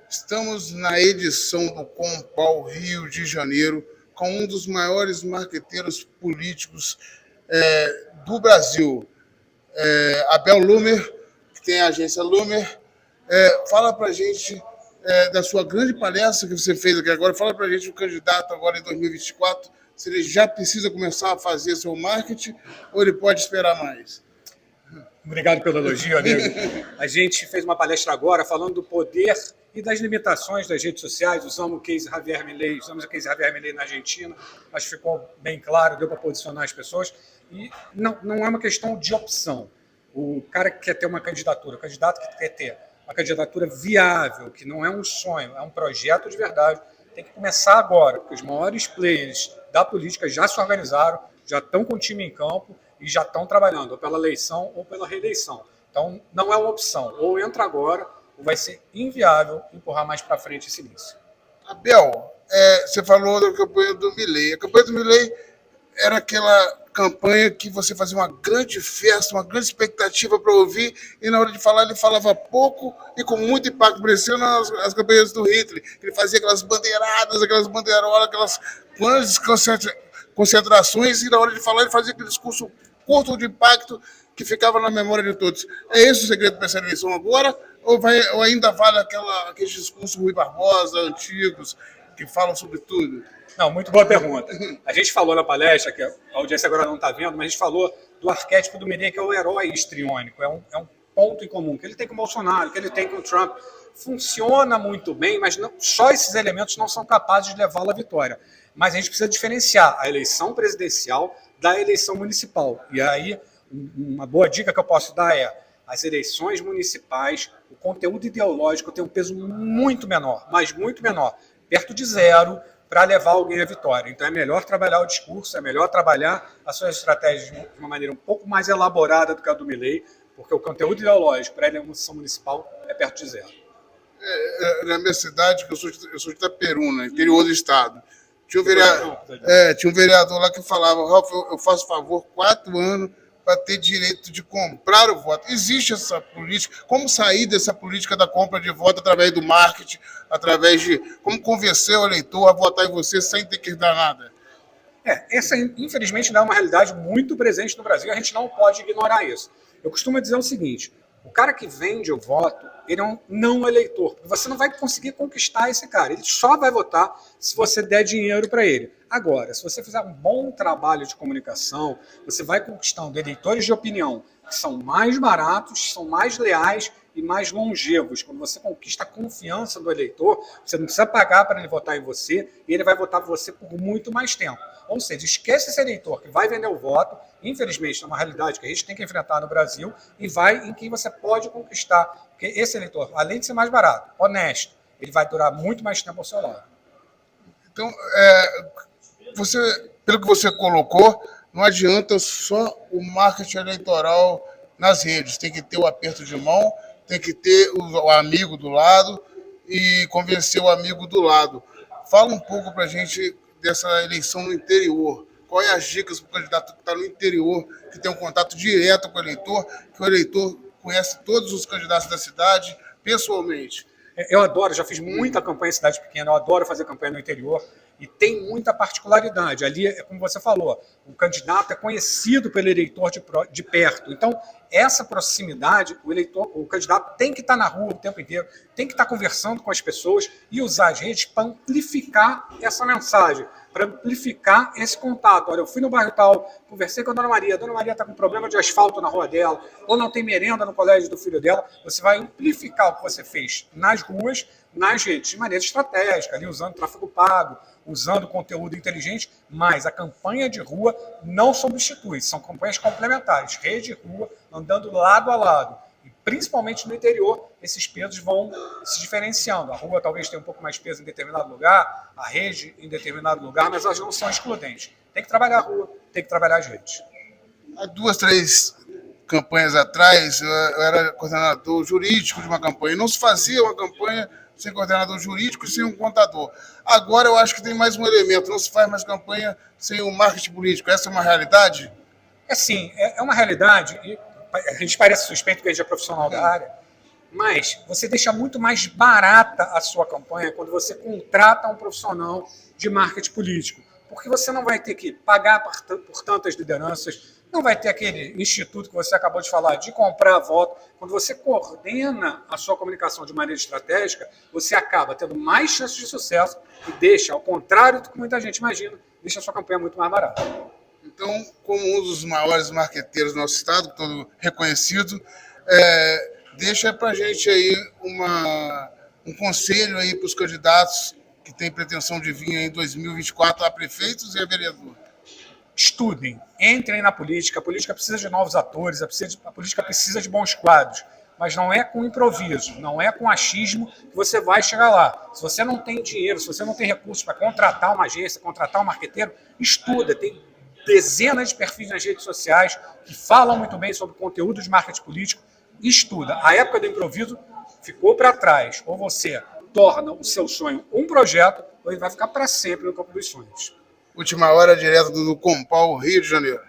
Estamos na edição do Compal Rio de Janeiro com um dos maiores marqueteiros políticos do Brasil, Abel Lumer, que tem a agência Lumer. Fala para a gente da sua grande palestra que você fez aqui agora. Fala para a gente o candidato agora em 2024, se ele já precisa começar a fazer seu marketing ou ele pode esperar mais. Obrigado pelo elogio, amigo. A gente fez uma palestra agora falando do poder e das limitações das redes sociais. Usamos o case Javier Milei, na Argentina. Acho que ficou bem claro, deu para posicionar as pessoas. E não é uma questão de opção. O cara que quer ter uma candidatura, o candidato que quer ter uma candidatura viável, que não é um sonho, é um projeto de verdade, tem que começar agora, porque os maiores players da política já se organizaram, já estão com o time em campo e já estão trabalhando, ou pela eleição ou pela reeleição. Então, não é uma opção. Ou entra agora, ou vai ser inviável empurrar mais para frente esse início. Abel, você falou da campanha do Milei. A campanha do Milei era aquela campanha que você fazia uma grande festa, uma grande expectativa para ouvir, e na hora de falar ele falava pouco e com muito impacto, parecendo as campanhas do Hitler. Ele fazia aquelas bandeiradas, aquelas bandeirolas, aquelas grandes concentrações, e na hora de falar ele fazia aquele discurso curto de impacto que ficava na memória de todos. É esse o segredo para essa eleição agora? Ou ainda vale aqueles discursos Rui Barbosa, antigos, que falam sobre tudo? Não, muito boa pergunta. A gente falou na palestra, que a audiência agora não está vendo, mas a gente falou do arquétipo do Milei, que é o herói histriônico. É um ponto em comum, que ele tem com o Bolsonaro, que ele tem com o Trump. Funciona muito bem, mas só esses elementos não são capazes de levá-lo à vitória. Mas a gente precisa diferenciar a eleição presidencial da eleição municipal. E aí, uma boa dica que eu posso dar é: as eleições municipais, o conteúdo ideológico tem um peso muito menor, mas muito menor, perto de zero, para levar alguém à vitória. Então é melhor trabalhar o discurso, é melhor trabalhar as suas estratégias de uma maneira um pouco mais elaborada do que a do Milei, porque o conteúdo ideológico para a eleição municipal é perto de zero. Na minha cidade, que eu sou de Itaperuna, interior do estado, tinha um vereador lá que falava: Ralf, eu faço favor 4 anos para ter direito de comprar o voto. Existe essa política? Como sair dessa política da compra de voto através do marketing, através de como convencer o eleitor a votar em você sem ter que dar nada? Essa, infelizmente, não é uma realidade muito presente no Brasil. A gente não pode ignorar isso. Eu costumo dizer o seguinte: o cara que vende o voto, ele é um não eleitor. Você não vai conseguir conquistar esse cara. Ele só vai votar se você der dinheiro para ele. Agora, se você fizer um bom trabalho de comunicação, você vai conquistando eleitores de opinião que são mais baratos, são mais leais e mais longevos. Quando você conquista a confiança do eleitor, você não precisa pagar para ele votar em você, e ele vai votar por você por muito mais tempo. Ou seja, esquece esse eleitor que vai vender o voto, infelizmente é uma realidade que a gente tem que enfrentar no Brasil, e vai em quem você pode conquistar. Porque esse eleitor, além de ser mais barato, honesto, ele vai durar muito mais tempo ao seu lado. Então, pelo que você colocou, não adianta só o marketing eleitoral nas redes. Tem que ter o aperto de mão, tem que ter o amigo do lado e convencer o amigo do lado. Fala um pouco para a gente dessa eleição no interior. Quais as dicas para o candidato que está no interior, que tem um contato direto com o eleitor, que o eleitor conhece todos os candidatos da cidade pessoalmente? Eu adoro, já fiz muita campanha em cidade pequena, eu adoro fazer campanha no interior, e tem muita particularidade. Ali, como você falou, o candidato é conhecido pelo eleitor de perto. Então, essa proximidade, o candidato tem que estar na rua o tempo inteiro, tem que estar conversando com as pessoas e usar as redes para amplificar essa mensagem, para amplificar esse contato. Olha, eu fui no bairro tal, conversei com a Dona Maria está com problema de asfalto na rua dela, ou não tem merenda no colégio do filho dela. Você vai amplificar o que você fez nas ruas, nas redes, de maneira estratégica, ali usando tráfego pago, usando conteúdo inteligente, mas a campanha de rua não substitui, são campanhas complementares, rede e rua, andando lado a lado. E principalmente no interior, esses pesos vão se diferenciando. A rua talvez tenha um pouco mais peso em determinado lugar, a rede em determinado lugar, mas elas não são excludentes. Tem que trabalhar a rua, tem que trabalhar as redes. Há 2, 3 campanhas atrás, eu era coordenador jurídico de uma campanha. Não se fazia uma campanha sem coordenador jurídico e sem um contador. Agora eu acho que tem mais um elemento, não se faz mais campanha sem o marketing político. Essa é uma realidade? Sim, é uma realidade, e a gente parece suspeito que a gente é profissional da área, Mas você deixa muito mais barata a sua campanha quando você contrata um profissional de marketing político. Porque você não vai ter que pagar por tantas lideranças, não vai ter aquele instituto que você acabou de falar de comprar voto. Quando você coordena a sua comunicação de maneira estratégica, você acaba tendo mais chances de sucesso e deixa, ao contrário do que muita gente imagina, deixa a sua campanha muito mais barata. Então, como um dos maiores marqueteiros do nosso estado, todo reconhecido, deixa para a gente aí um conselho aí para os candidatos que têm pretensão de vir em 2024 a prefeitos e a vereador. Estudem, entrem na política. A política precisa de novos atores, a política precisa de bons quadros. Mas não é com improviso, não é com achismo que você vai chegar lá. Se você não tem dinheiro, se você não tem recursos para contratar uma agência, contratar um marqueteiro, estuda. Tem dezenas de perfis nas redes sociais que falam muito bem sobre conteúdo de marketing político. Estuda. A época do improviso ficou para trás. Ou você torna o seu sonho um projeto, ou ele vai ficar para sempre no campo dos sonhos. Última hora, direto do Compal, Rio de Janeiro.